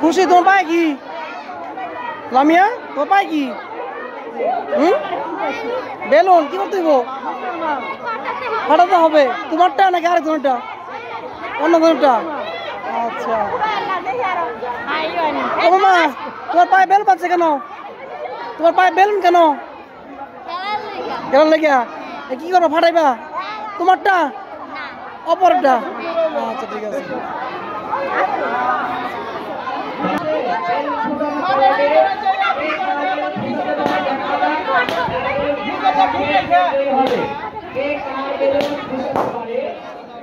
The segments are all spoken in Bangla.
খুশি তোমার পায় কি লামিয়া তোমার পায় কি বেলুন কি করতে হইব ফাটাতে হবে তোমারটা নাকি আরেকজনটা অন্য জনটা আচ্ছা মা তোমার পায়ে বেলুন পাচ্ছে কেন তোমার পায়ে বেলুন কেন গেলার লেগে কি করবো ফাটাইবা তোমারটা অপরটা আচ্ছা ঠিক আছে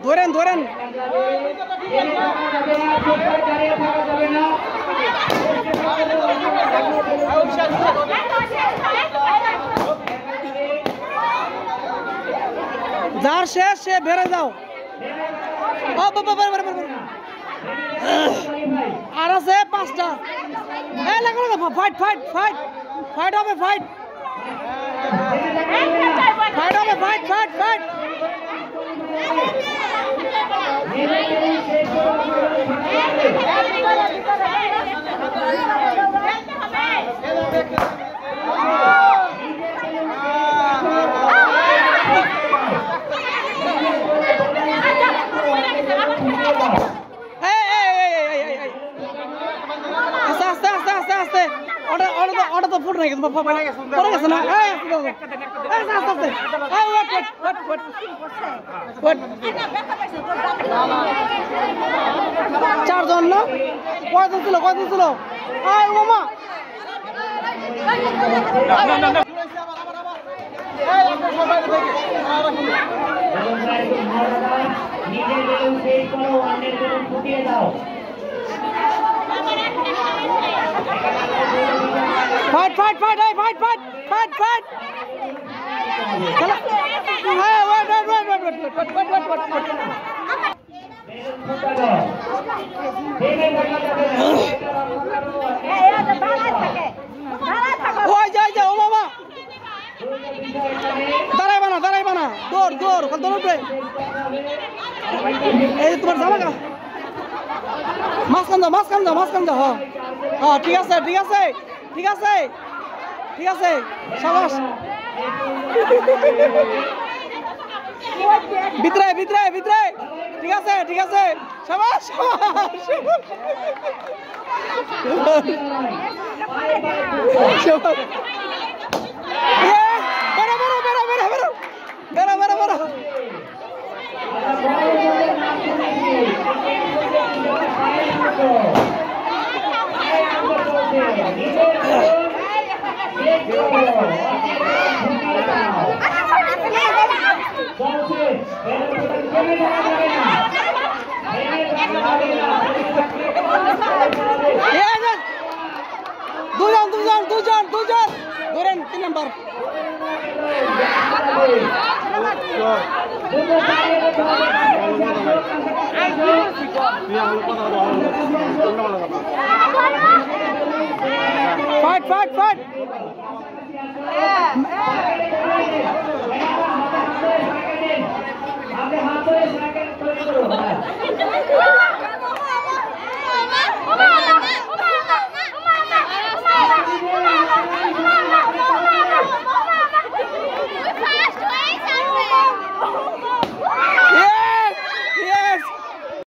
ধরেন ধরেন যার শেষ সে বেড়ে যাও আর আছে পাঁচটা ফাইট ফাইট ফাইট ফাইট হবে ফাইট ফাইট হবে ফাইট ফাইট ফাইট আস্তে আস্তে আস্তে আস্তে ওটা তো ফুট গেছে পড়ে গেছে না চারজন না কয়জন ছিল মামা fight fight fight fight fight fight fight দাঁড়াইবা না দৌড় দৌড় দৌড় এই তোমার জামা মাঝখান দাও হ্যাঁ ঠিক আছে ঠিক আছে ঠিক আছে ঠিক আছে সাবাস ভিতরে ভিতরে ভিতরে ঠিক আছে ঠিক আছে সাবাস দুজন ধরেন 3 নাম্বার ফাইট ফাইট ফাইট